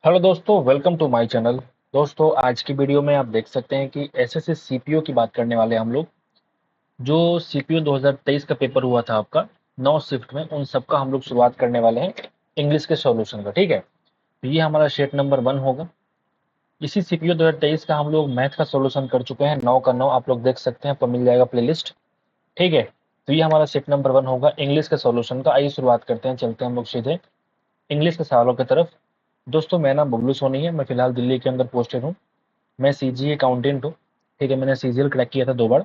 Hello दोस्तों, welcome to my channel. दोस्तों, आज की वीडियो में आप देख सकते हैं कि एसएससी सीपीओ की बात करने वाले हैं हम लोग। जो सीपीओ 2023 का पेपर हुआ था आपका 9 शिफ्ट में, उन सब का हम लोग शुरुआत करने वाले हैं इंग्लिश के सॉल्यूशन का। ठीक है, तो ये हमारा सेट नंबर 1 होगा। इसी सीपीओ 2023 का हम लोग मैथ का सॉल्यूशन कर चुके हैं, 9 का 9 आप लोग देख सकते हैं, आपको मिल जाएगा प्लेलिस्ट। ठीक है, तो ये हमारा सेट नंबर 1 होगा इंग्लिश के सॉल्यूशन का। आइए शुरुआत करते हैं, चलते हैं हम लोग सीधे इंग्लिश के सवालों की तरफ। दोस्तों, मेरा नाम बबलू सोनी है, मैं फिलहाल दिल्ली के अंदर पोस्टेड हूँ। मैं सीजी अकाउंटेंट हूँ। ठीक है, मैंने सीजीएल क्रैक किया था 2 बार,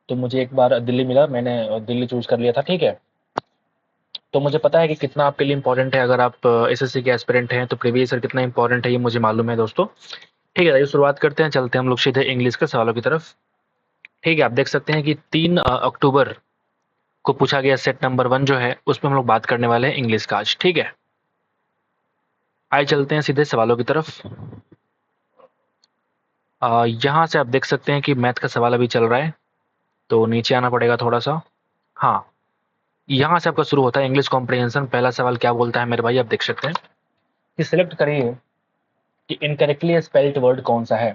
तो मुझे एक बार दिल्ली मिला, मैंने दिल्ली चूज कर लिया था। ठीक है, तो मुझे पता है कि कितना आपके लिए इंपॉर्टेंट है। अगर आप एसएससी के एस्पिरेंट हैं तो प्रीवियस ईयर कितना इंपॉर्टेंट है ये मुझे मालूम है दोस्तों। ठीक है, आइए शुरुआत करते हैं, चलते हैं हम लोग सीधे इंग्लिश के सवालों की तरफ। ठीक है, आप देख सकते हैं कि 3 अक्टूबर को पूछा गया सेट नंबर 1 जो है, उसमें हम लोग बात करने वाले हैं इंग्लिश का आज। ठीक है, आइए चलते हैं सीधे सवालों की तरफ। यहाँ से आप देख सकते हैं कि मैथ का सवाल अभी चल रहा है, तो नीचे आना पड़ेगा थोड़ा सा। हाँ, यहाँ से आपका शुरू होता है इंग्लिश कॉम्प्रिहेंशन। पहला सवाल क्या बोलता है मेरे भाई, आप देख सकते हैं कि सिलेक्ट करिए कि इनकरेक्टली स्पेल्ड वर्ड कौन सा है।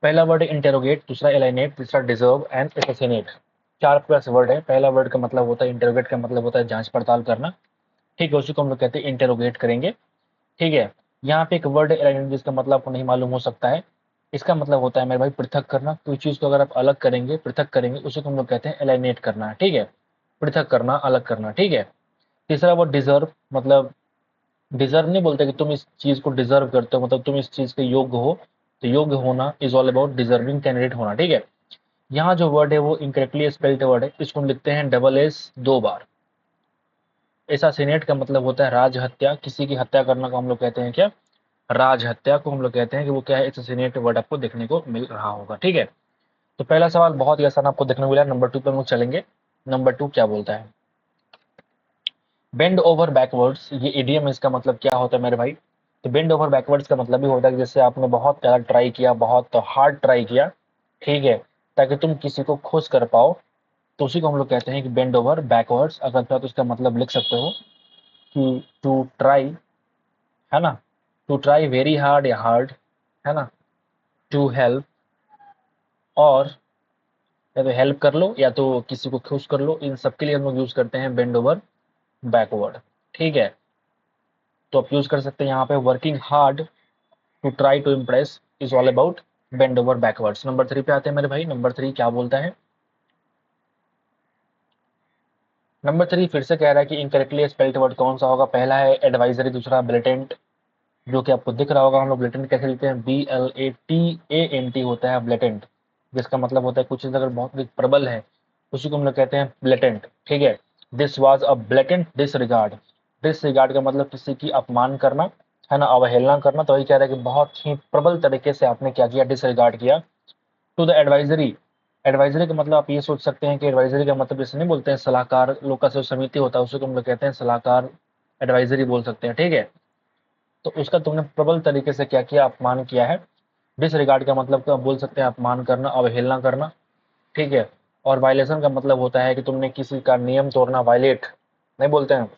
पहला वर्ड है इंटेरोगेट, दूसरा एलाइनेट, तीसरा डिजर्व एंड एसेसिनेट। 4+ वर्ड है। पहला वर्ड का मतलब होता है इंटेरोगेट, का मतलब होता है जांच पड़ताल करना। ठीक है, उसी को हम लोग कहते हैं इंटेरोगेट करेंगे। ठीक है, यहाँ पे एक वर्ड है एलाइनेट, जिसका मतलब आपको नहीं मालूम हो सकता है। इसका मतलब होता है मेरे भाई पृथक करना। कोई चीज को अगर आप अलग करेंगे, पृथक करेंगे, उसी को हम लोग कहते हैं एलाइनेट करना। ठीक है, पृथक करना, अलग करना। ठीक है, तीसरा वर्ड डिजर्व, मतलब डिजर्व नहीं बोलते कि तुम इस चीज को डिजर्व करते हो, मतलब तुम इस चीज के योग्य हो। तो योग्य होना is all about deserving candidate होना। ठीक है, यहाँ जो वर्ड है वो इनकरेक्टली स्पेल्ड वर्ड है, इसको हम लिखते हैं डबल एस 2 बार। एसासिनेट का मतलब होता है राज हत्या, किसी की हत्या करना को हम लोग कहते हैं क्या, राज हत्या को हम लोग कहते हैं कि वो क्या है, एसासिनेट वर्ड आपको देखने को मिल रहा होगा। ठीक है, तो पहला सवाल बहुत ही आसान आपको देखने को मिला। नंबर 2 पे हम लोग चलेंगे। नंबर 2 क्या बोलता है, बेंड ओवर बैकवर्ड्स। ये इडियम, इसका मतलब क्या होता है मेरे भाई। तो बेंड ओवर बैकवर्ड्स का मतलब भी होता है कि जैसे आपने बहुत ज़्यादा ट्राई किया, बहुत हार्ड ट्राई किया, ठीक है, ताकि तुम किसी को खुश कर पाओ, तो उसी को हम लोग कहते हैं कि बेंड ओवर बैकवर्ड्स। अगर चाहो तो इसका मतलब लिख सकते हो कि टू ट्राई, है ना, टू ट्राई वेरी हार्ड या हार्ड, है ना, टू हेल्प, और या तो हेल्प कर लो या तो किसी को खुश कर लो, इन सब के लिए हम लोग यूज करते हैं बेंड ओवर बैकवर्ड। ठीक है, तो आप यूज कर सकते हैं यहाँ पे working hard to try to impress is all about bend over backwards. Number 3 पे आते हैं मेरे भाई। नंबर 3 क्या बोलता है, नंबर 3 फिर से कह रहा है कि इनकरेक्टली स्पेल्ड वर्ड कौन सा होगा। पहला है एडवाइजरी, दूसरा ब्लेटेंट, जो कि आपको दिख रहा होगा। हम लोग ब्लेटेंट कैसे लिखते हैं, BLATANT होता है ब्लेटेंट, जिसका मतलब होता है कुछ चीज अगर बहुत अधिक प्रबल है, उसी को हम लोग कहते हैं ब्लेटेंट। ठीक है, this was a blatant disregard. Disregard का मतलब किसी की अपमान करना, है ना, अवहेलना करना। तो वही कह रहा है कि बहुत ही प्रबल तरीके से आपने क्या किया, डिसरिगार्ड किया। टू द एडवाइजरी, एडवाइजरी का मतलब आप ये सोच सकते हैं कि एडवाइजरी का मतलब जैसे नहीं बोलते हैं सलाहकार, लोग का जो समिति होता है उसी को हम लोग कहते हैं सलाहकार, एडवाइजरी बोल सकते हैं। ठीक है, तो उसका तुमने प्रबल तरीके से क्या किया, अपमान किया है। डिसरिगार्ड का मतलब तो आप बोल सकते हैं अपमान करना, अवहेलना करना। ठीक है, और वायलेशन का मतलब होता है कि तुमने किसी का नियम तोड़ना, वायलेट नहीं बोलते हैं,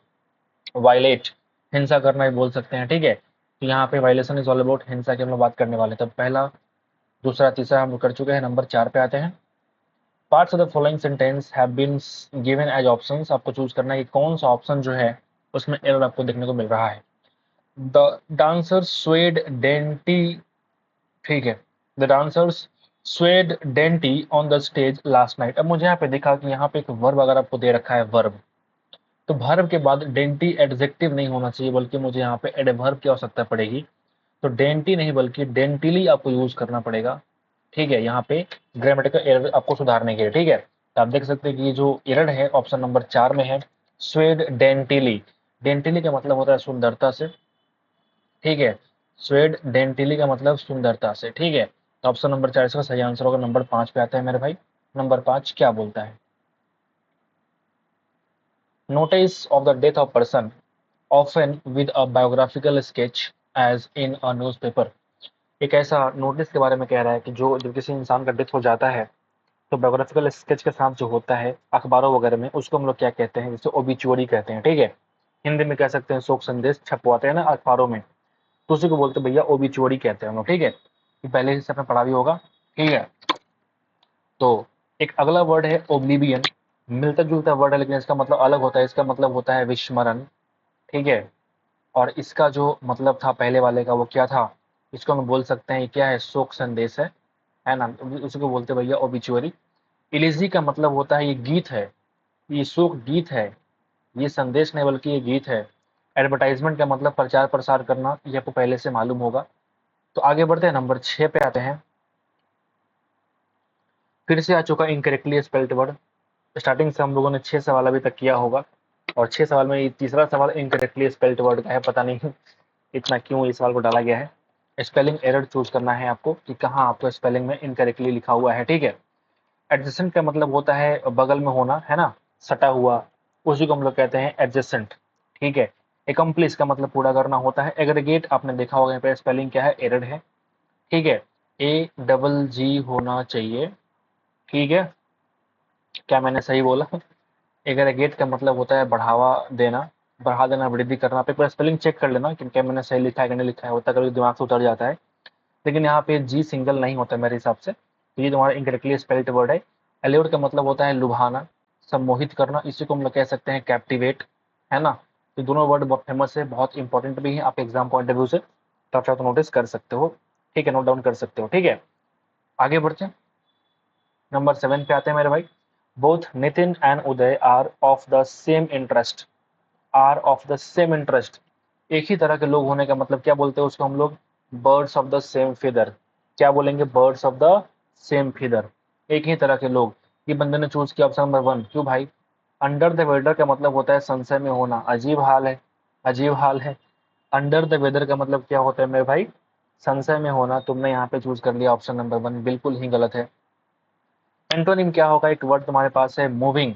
वायलेट, हिंसा करना ही बोल सकते हैं। ठीक है, तो यहाँ पे वायलेशन इज ऑल अबाउट हिंसा की हम लोग बात करने वाले हैं। तब पहला, दूसरा, तीसरा हम लोग कर चुके हैं। नंबर 4 पे आते हैं। Parts of the following sentence have been given as options. आपको चूज करना है कि कौन सा ऑप्शन जो है उसमें एरर आपको देखने को मिल रहा है। द डांसर स्वेड डेंटी, ठीक है, the dancers swayed dainty on the stage last night. अब मुझे यहाँ पे दिखा कि यहाँ पे एक वर्ब अगर आपको दे रखा है, वर्ब, तो वर्ब के बाद डेंटी एडजेक्टिव नहीं होना चाहिए, बल्कि मुझे यहाँ पे एडवर्ब की आवश्यकता पड़ेगी। तो डेंटी नहीं बल्कि डेंटिली आपको यूज करना पड़ेगा। ठीक है, यहाँ पे ग्रामेटिकल एरर आपको सुधारने के लिए। ठीक है, तो आप देख सकते हैं कि ये जो एरर है ऑप्शन नंबर 4 में है, स्वेड डेंटिली। डेंटिली का मतलब होता है सुंदरता से। ठीक है, स्वेड डेंटिली का मतलब सुंदरता से। ठीक है, तो ऑप्शन नंबर 4 इसका सही आंसर होगा। नंबर 5 पे आता है मेरे भाई। नंबर 5 क्या बोलता है, notice of the death of person often with a biographical sketch as in a newspaper. एक ऐसा नोटिस के बारे में कह रहा है कि जो जब किसी इंसान का डेथ हो जाता है, तो बायोग्राफिकल स्केच के साथ जो होता है अखबारों वगैरह में, उसको हम लोग क्या कहते हैं, जैसे ओबिचुअरी कहते हैं। ठीक है, हिंदी में कह सकते हैं शोक संदेश छपवाते हैं ना अखबारों में, तो उसी को बोलते भैया ओबिचुअरी कहते हैं हम लोग, ठीक है, ये पहले से आपने पढ़ा भी होगा, ठीक है। तो एक अगला वर्ड है ओब्लिवियन, मिलता जुलता वर्ड है लेकिन इसका मतलब अलग होता है, इसका मतलब होता है विस्मरण, ठीक है। और इसका जो मतलब था पहले वाले का वो क्या था, इसको हम बोल सकते हैं ये क्या है, शोक संदेश है ना, उसी को बोलते हैं भैया ओबिचुअरी। इलिजी का मतलब होता है ये गीत है, ये शोक गीत है, ये संदेश नहीं बल्कि ये गीत है। एडवर्टाइजमेंट का मतलब प्रचार प्रसार करना, ये आपको पहले से मालूम होगा। तो आगे बढ़ते हैं, नंबर 6 पे आते हैं। फिर से आ चुका इनकरेक्टली स्पेल्ड वर्ड। स्टार्टिंग से हम लोगों ने 6 सवाल अभी तक किया होगा, और 6 सवाल में ये तीसरा सवाल इनकरेक्टली स्पेल्ड वर्ड का है, पता नहीं इतना क्यों इस सवाल को डाला गया है। स्पेलिंग एरर चूज करना है आपको कि कहाँ आपको स्पेलिंग में इनकरेक्टली लिखा हुआ है, ठीक है। एडजेसेंट का मतलब होता है बगल में होना, है ना, सटा हुआ, उसी को हम लोग कहते हैं एडजेसेंट, ठीक है। एकम्प्लिस का मतलब पूरा करना होता है। एग्रीगेट आपने देखा होगा यहाँ पे स्पेलिंग क्या है, एरर है, ठीक है, AGG होना चाहिए, ठीक है। क्या मैंने सही बोला? एग्रीगेट का मतलब होता है बढ़ावा देना, बढ़ा देना, वृद्धि करना। आप एक बार स्पेलिंग चेक कर लेना कि क्या मैंने सही लिखा है कि नहीं लिखा है, होता कभी दिमाग से उतर जाता है। लेकिन यहाँ पे जी सिंगल नहीं होता मेरे हिसाब से, तो ये तुम्हारा इनकरेक्टली स्पेल्ड वर्ड है। एल्यूर का मतलब होता है लुभाना, सम्मोहित करना, इसी को हम लोग कह सकते हैं कैप्टिवेट, है ना। तो दोनों वर्ड बहुत फेमस है, बहुत इंपॉर्टेंट भी है आप एग्जाम पॉइंट ऑफ व्यू से, तो आप चाहो तो नोटिस कर सकते हो, ठीक है, नोट डाउन कर सकते हो, ठीक है। आगे बढ़ते हैं, नंबर 7 पे आते हैं मेरे भाई। Both Nitin and Uday are of the same interest, are of the same interest, एक ही तरह के लोग होने का मतलब क्या बोलते हैं उसको हम लोग, birds of the same feather। क्या बोलेंगे, birds of the same feather, एक ही तरह के लोग। ये बंदे ने चूज किया ऑप्शन नंबर 1, क्यों भाई? अंडर द वेदर का मतलब होता है संशय में होना, अजीब हाल है, अजीब हाल है। अंडर द वेदर का मतलब क्या होता है मेरे भाई, संशय में होना। तुमने यहाँ पे चूज कर लिया ऑप्शन नंबर 1, बिल्कुल ही गलत है। एंटोनिम क्या होगा, एक वर्ड तुम्हारे पास है मूविंग।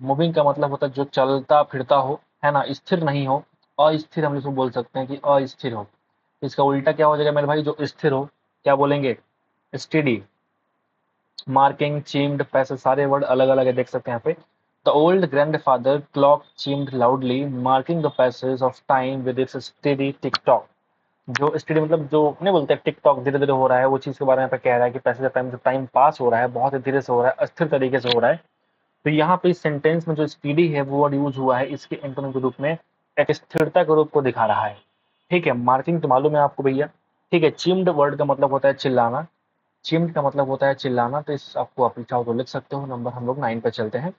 मूविंग का मतलब होता है जो चलता फिरता हो, है ना, स्थिर नहीं हो, अस्थिर हम इसको बोल सकते हैं कि अस्थिर हो। इसका उल्टा क्या हो जाएगा मेरे भाई, जो स्थिर हो, क्या बोलेंगे, स्टेडी। मार्किंग, चीम्ड, पैसे, सारे वर्ड अलग अलग है, देख सकते हैं यहाँ पे। The old grandfather clock chimed loudly marking the passage of time with its steady tick tock. जो स्टेडी मतलब जो नहीं बोलते टिक टॉक धीरे धीरे हो रहा है, वो चीज के बारे में यहाँ पे कह रहा है कि पैसे टाइम जो टाइम पास हो रहा है बहुत ही धीरे से हो रहा है, अस्थिर तरीके से हो रहा है। तो यहाँ पे इस सेंटेंस में जो स्पीडी है वो वर्ड यूज हुआ है इसके एंटोनिम के रूप में, एक स्थिरता के रूप को दिखा रहा है, ठीक है। मार्किंग तो मालूम है आपको भैया, ठीक है। चिम्ड वर्ड का मतलब होता है चिल्लाना, चिम्ड का मतलब होता है चिल्लाना, तो इस आपको आप चाहो तो लिख सकते हो। नंबर हम लोग 9 पे चलते हैं।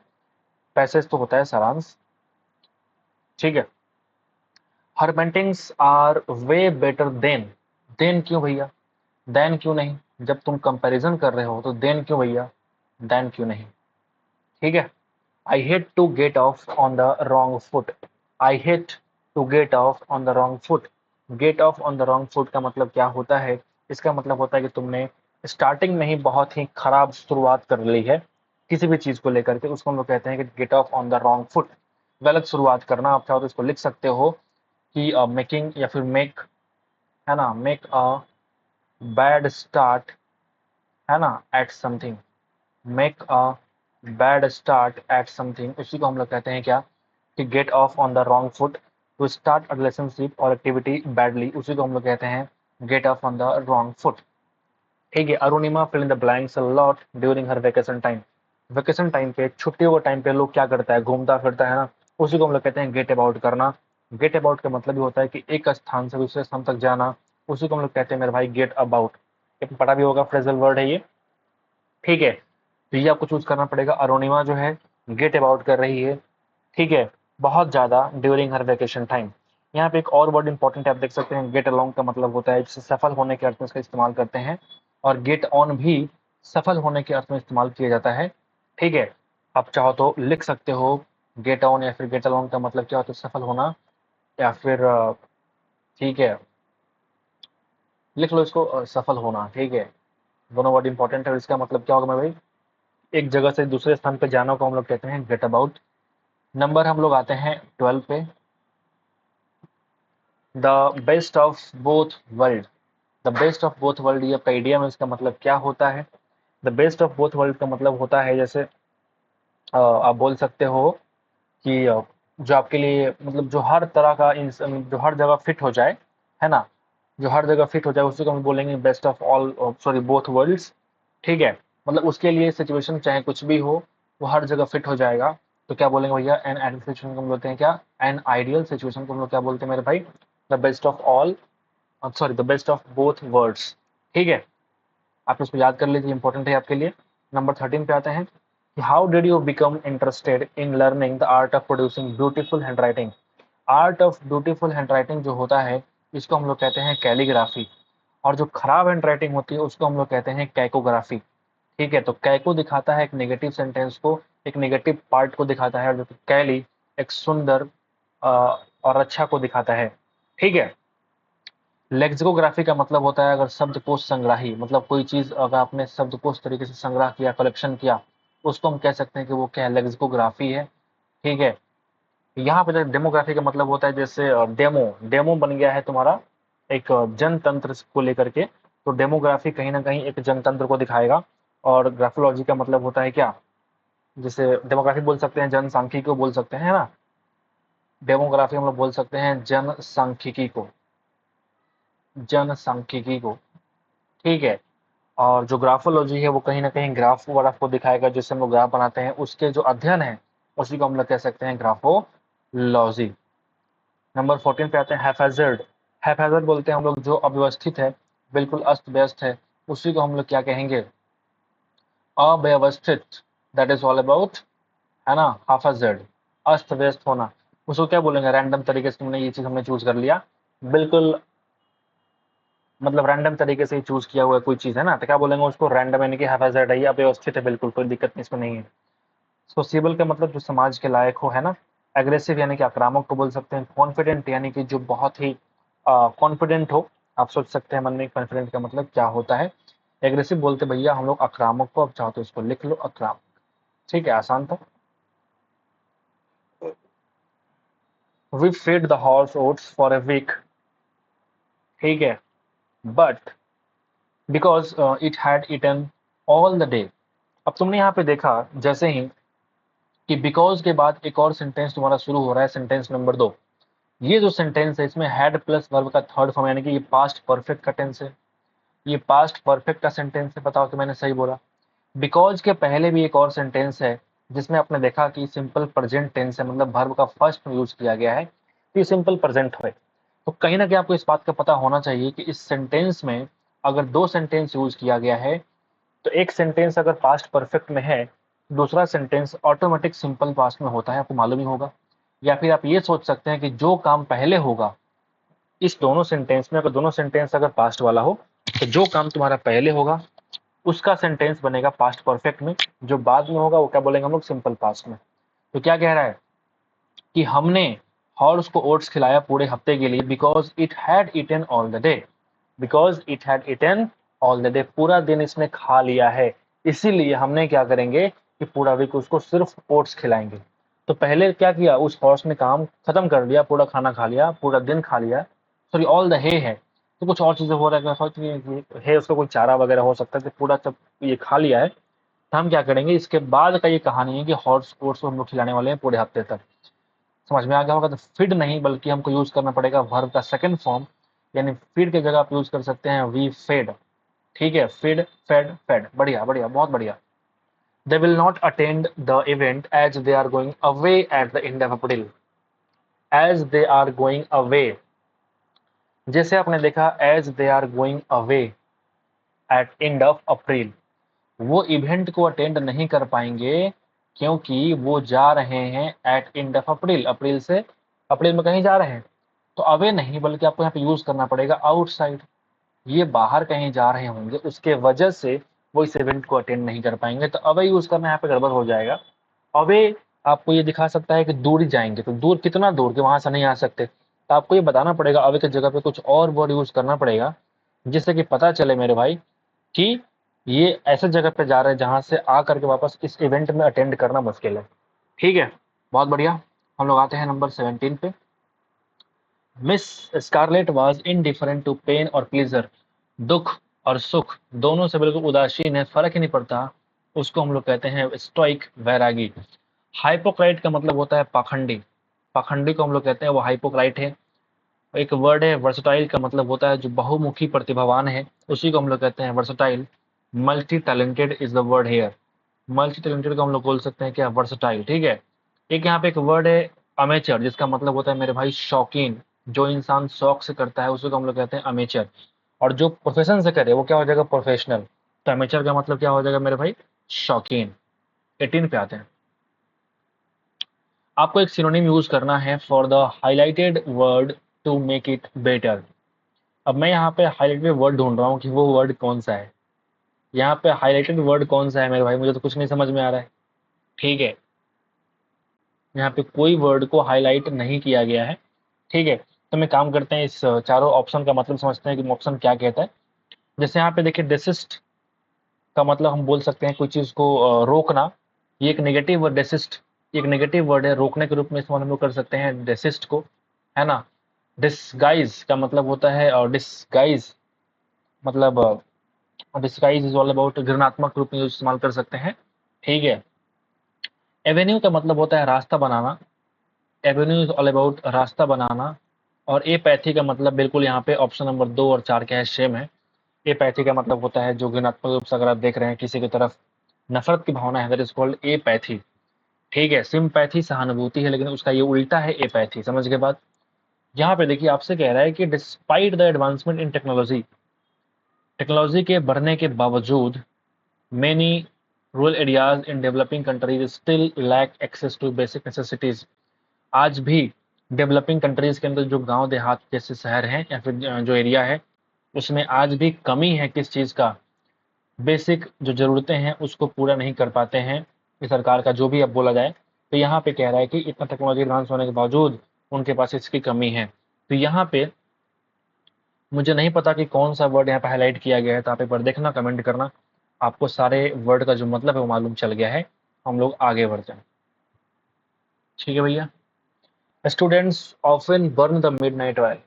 पैसेज तो होता है सारांश, ठीक है। Her paintings are way better than क्यों भैया, देन क्यों नहीं, जब तुम कंपैरिजन कर रहे हो तो देन क्यों भैया, देन क्यों नहीं, ठीक है। I hate to get off on the wrong foot, I hate to get off on the wrong foot. Get off on the wrong foot का मतलब क्या होता है, इसका मतलब होता है कि तुमने स्टार्टिंग में ही बहुत ही खराब शुरुआत कर ली है किसी भी चीज को लेकर के, उसको हम लोग कहते हैं कि get off on the wrong foot, गलत शुरुआत करना। आप चाहो तो इसको लिख सकते हो कि मेकिंग या फिर मेक, है ना, मेक अ बैड स्टार्ट, है ना, at something, make a bad start at something, उसी को हम लोग कहते हैं क्या, कि get off on the wrong foot. To start a relationship और एक्टिविटी बैडली, उसी को हम लोग कहते हैं get off on the wrong foot, ठीक है। Arunima fill in the blanks a lot during her vacation time, vacation time पे, छुट्टियों के टाइम पे लोग क्या करता है, घूमता फिरता है ना, उसी को हम लोग कहते हैं गेट अबाउट करना। गेट अबाउट का मतलब ये होता है कि एक स्थान से दूसरे स्थान तक जाना, उसी को हम लोग कहते हैं मेरे भाई गेट अबाउट। ये पढ़ा भी होगा, फ्रेजल वर्ड है ये, ठीक है। तो ये आपको चूज करना पड़ेगा। अरुणिमा जो है गेट अबाउट कर रही है, ठीक है, बहुत ज्यादा ड्यूरिंग हर वेकेशन टाइम। यहाँ पे एक और वर्ड इंपॉर्टेंट है, आप देख सकते हैं, गेट अलोंग का मतलब होता है जिसे सफल होने के अर्थ में इसका इस्तेमाल करते हैं, और गेट ऑन भी सफल होने के अर्थ में इस्तेमाल किया जाता है, ठीक है। आप चाहो तो लिख सकते हो गेट ऑन या फिर गेट अलोंग का मतलब क्या होता है, सफल होना, या फिर ठीक है, लिख लो इसको सफल होना, ठीक है। दोनों वर्ड इंपॉर्टेंट है, और इसका मतलब क्या होगा मेरे भाई, एक जगह से दूसरे स्थान पर जाना को हम लोग कहते हैं गेट अबाउट। नंबर हम लोग आते हैं 12 पे। The best of both world, the best of both world, ये पैडियम है, इसका मतलब क्या होता है? The best of both world का मतलब होता है जैसे आप बोल सकते हो कि जो आपके लिए मतलब जो हर तरह का जो हर जगह फिट हो जाए, है ना, जो हर जगह फिट हो जाए उसी को हम बोलेंगे best of all, sorry both worlds. ठीक है, मतलब उसके लिए सिचुएशन चाहे कुछ भी हो वो हर जगह फिट हो जाएगा। तो क्या बोलेंगे भैया, एन आइडियल सिचुएशन को हम बोलते हैं क्या, एन आइडियल सिचुएशन को हम लोग क्या बोलते हैं मेरे भाई, the best of all, sorry the best of both words. ठीक है, आप इसको याद कर लीजिए, इंपॉर्टेंट है आपके लिए। नंबर 13 पे आते हैं कि how did you become interested in learning the art of producing beautiful handwriting. Art of beautiful handwriting जो होता है इसको हम लोग कहते हैं कैलीग्राफी, और जो खराब हैंडराइटिंग होती है उसको हम लोग कहते हैं कैकोग्राफी। ठीक है, तो कैको दिखाता है एक नेगेटिव सेंटेंस को, एक नेगेटिव पार्ट को दिखाता है, और जो कि कैली एक सुंदर और अच्छा को दिखाता है। ठीक है, लेक्सिकोग्राफी का मतलब होता है अगर शब्दकोश संग्राही, मतलब कोई चीज अगर आपने शब्दकोश तरीके से संग्रह किया, कलेक्शन किया, उसको हम कह सकते हैं कि वो क्या है, लेक्सिकोग्राफी है। ठीक है, यहाँ पे डेमोग्राफी का मतलब होता है जैसे डेमो, डेमो बन गया है तुम्हारा एक जनतंत्र को लेकर के, तो डेमोग्राफी कहीं ना कहीं एक जनतंत्र को दिखाएगा। और ग्राफोलॉजी का मतलब होता है क्या, जैसे डेमोग्राफी बोल सकते हैं जनसांख्यिकी को बोल सकते हैं, है ना। डेमोग्राफी हम लोग बोल सकते हैं जनसांख्यिकी को, जनसांख्यिकी को। ठीक है, और जो ग्राफोलॉजी है वो कहीं ना कहीं ग्राफ वाराफ को दिखाएगा, जिससे हम लोग ग्राफ बनाते हैं, उसके जो अध्ययन है उसी को हम लोग कह सकते हैं ग्राफोलॉजी। नंबर 14 पे आते हैं हैफेजर्ड। हैफेजर्ड बोलते हैं हम लोग जो अव्यवस्थित है, बिल्कुल अस्त व्यस्त है, उसी को हम लोग क्या कहेंगे, अव्यवस्थित। दैट इज ऑल अबाउट, है ना, हैफेजर्ड, अस्त व्यस्त होना। उसको क्या बोलेंगे, रैंडम तरीके से हमने ये चीज हमने चूज कर लिया, बिल्कुल मतलब रैंडम तरीके से चूज किया हुआ कोई चीज है ना, तो क्या बोलेंगे उसको, रैंडम, यानी कि हैफेजर्ड है, ये अव्यवस्थित है, बिल्कुल कोई दिक्कत नहीं इसमें नहीं है। सोसिएबल का मतलब जो समाज के लायक हो, है ना। एग्रेसिव यानी कि आक्रामक को बोल सकते हैं। कॉन्फिडेंट यानी कि जो बहुत ही कॉन्फिडेंट हो। आप सोच सकते हैं मन में कॉन्फिडेंट का मतलब क्या होता है। एग्रेसिव बोलते भैया हम लोग आक्रामक को, अब चाहो तो इसको लिख लो आक्रामक। ठीक है, आसान था। We fed the horse oats for a week. ठीक है, but because it had eaten all the day. अब तुमने यहाँ पे देखा जैसे ही कि बिकॉज के बाद एक और सेंटेंस तुम्हारा शुरू हो रहा है, सेंटेंस नंबर 2। ये जो सेंटेंस है इसमें हैड प्लस वर्ब का थर्ड फॉर्म, यानी कि ये पास्ट परफेक्ट का टेंस है, ये पास्ट परफेक्ट का सेंटेंस है। बताओ कि मैंने सही बोला। बिकॉज के पहले भी एक और सेंटेंस है जिसमें आपने देखा कि सिंपल प्रेजेंट टेंस है, मतलब वर्ब का फर्स्ट में यूज किया गया है, तो ये सिंपल प्रेजेंट है। तो कहीं ना कहीं आपको इस बात का पता होना चाहिए कि इस सेंटेंस में अगर दो सेंटेंस यूज किया गया है, तो एक सेंटेंस अगर पास्ट परफेक्ट में है, दूसरा सेंटेंस ऑटोमेटिक सिंपल पास्ट में होता है, आपको मालूम ही होगा। या फिर आप ये सोच सकते हैं कि जो काम पहले होगा इस दोनों सेंटेंस में, अगर दोनों सेंटेंस अगर पास्ट वाला हो, तो जो काम तुम्हारा पहले होगा उसका सेंटेंस बनेगा पास्ट परफेक्ट में, जो बाद में होगा वो क्या बोलेंगे हम लोग, सिंपल पास्ट में। तो क्या कह रहा है कि हमने हॉर्स को ओट्स खिलाया पूरे हफ्ते के लिए, because it had eaten all the day. Because it had eaten all the day, पूरा दिन इसने खा लिया है, इसीलिए हमने क्या करेंगे कि पूरा वीक उसको सिर्फ ओट्स खिलाएंगे। तो पहले क्या किया, उस हॉर्स ने काम खत्म कर लिया, पूरा खाना खा लिया, पूरा दिन खा लिया। सॉरी, ऑल द है, तो कुछ और चीजें हो रहा है कि है उसका कोई चारा वगैरह हो सकता है, तो पूरा जब ये खा लिया है तो हम क्या करेंगे, इसके बाद का ये कहानी है कि हॉर्स ओट्स को हम लोग खिलाने वाले हैं पूरे हफ्ते तक। समझ में आ गया होगा। तो फीड नहीं बल्कि हमको यूज करना पड़ेगा वर्ब का सेकंड फॉर्म, यानी फीड की जगह आप यूज कर सकते हैं वी फेड। ठीक है, फीड, फेड, फेड, बढ़िया बढ़िया, बहुत बढ़िया। They will not attend the event as they are going away at the end of April. As they are going away, जैसे आपने देखा as they are going away at end of April, वो event को attend नहीं कर पाएंगे क्योंकि वो जा रहे हैं एट एंड ऑफ अप्रैल, अप्रैल से अप्रैल में कहीं जा रहे हैं। तो अवे नहीं बल्कि आपको यहाँ पे यूज करना पड़ेगा आउटसाइड, ये बाहर कहीं जा रहे होंगे, उसके वजह से वो इस इवेंट को अटेंड नहीं कर पाएंगे, तो अवे यूज करना यहाँ पे गड़बड़ हो जाएगा। अवे आपको ये दिखा सकता है कि दूर ही जाएंगे, तो दूर कितना दूर के वहां से नहीं आ सकते, तो आपको ये बताना पड़ेगा अवे की जगह पे कुछ और वर्ड यूज करना पड़ेगा, जिससे कि पता चले मेरे भाई कि ये ऐसे जगह पे जा रहे हैं जहां से आ करके वापस इस इवेंट में अटेंड करना मुश्किल है। ठीक है, बहुत बढ़िया। हम लोग आते हैं नंबर 17 पे। Miss Scarlett was indifferent to pain और प्लीजर। दुख और सुख दोनों से बिल्कुल उदासीन है, फर्क ही नहीं पड़ता, उसको हम लोग कहते हैं स्टोइक, वैरागी। हाइपोक्राइट का मतलब होता है पाखंडी, पाखंडी को हम लोग कहते हैं वो हाइपोक्राइट है। एक वर्ड है वर्सटाइल का मतलब होता है जो बहुमुखी प्रतिभावान है, उसी को हम लोग कहते हैं versatile. Multi talented is the word hair. Multi talented को हम लोग बोल सकते हैं क्या, वर्सटाइल। ठीक है। एक यहाँ पे एक वर्ड है अमेचर, जिसका मतलब होता है मेरे भाई शौकीन। जो इंसान शौक से करता है उसी को हम लोग कहते हैं अमेचर। और जो प्रोफेशन से करे वो क्या हो जाएगा, प्रोफेशनल। तो अमेचर का मतलब क्या हो जाएगा मेरे भाई, शौकीन। 18 पे आते हैं। आपको एक सिनोनिम यूज करना है for the highlighted word to make it better. अब मैं यहाँ पे हाईलाइटेड वर्ड ढूंढ रहा हूँ कि वो वर्ड कौन सा है। यहाँ पे हाईलाइटेड वर्ड कौन सा है मेरे भाई, मुझे तो कुछ नहीं समझ में आ रहा है। ठीक है, यहाँ पे कोई वर्ड को हाईलाइट नहीं किया गया है। ठीक है, तो मैं काम करते हैं, इस चारों ऑप्शन का मतलब समझते हैं कि ऑप्शन क्या कहता है। जैसे यहाँ पे देखिए, डिसिस्ट का मतलब हम बोल सकते हैं कोई चीज को रोकना। ये एक नेगेटिव वर्ड, डेसिस्ट एक नेगेटिव वर्ड है, रोकने के रूप में इस्तेमाल हम लोग कर सकते हैं डेसिस्ट को, है ना। डिसगाइज का मतलब होता है, और डिसगाइज मतलब डिसगाइज इज ऑल अबाउट घृणात्मक रूप में इस्तेमाल कर सकते हैं। ठीक है। एवेन्यू का मतलब होता है रास्ता बनाना। एवेन्यू इज ऑल अबाउट रास्ता बनाना। और एपैथी का मतलब बिल्कुल यहाँ पे ऑप्शन नंबर 2 और 4 क्या है, सेम है। एपैथी का मतलब होता है जो घृणात्मक रूप से अगर आप देख रहे हैं किसी की तरफ नफरत की भावना है, दैट इज कॉल्ड एपैथी। ठीक है। सिंपैथी सहानुभूति है, लेकिन उसका ये उल्टा है एपैथी। समझ के बाद यहाँ पे देखिए आपसे कह रहा है कि despite the advancement in technology, technology के बढ़ने के बावजूद many rural areas in developing countries still lack access to basic necessities. आज भी डेवलपिंग कंट्रीज के अंदर जो गांव देहात जैसे शहर हैं या फिर जो एरिया है, उसमें आज भी कमी है किस चीज़ का, बेसिक जो ज़रूरतें हैं उसको पूरा नहीं कर पाते हैं ये सरकार का, जो भी अब बोला जाए। तो यहाँ पे कह रहा है कि इतना टेक्नोलॉजी एडवांस होने के बावजूद उनके पास इसकी कमी है। तो यहाँ पे मुझे नहीं पता कि कौन सा वर्ड यहाँ पे हाईलाइट किया गया है, तो आप एक बार देखना, कमेंट करना। आपको सारे वर्ड का जो मतलब है वो मालूम चल गया है। हम लोग आगे बढ़ते हैं। ठीक है भैया। Students often burn the midnight oil,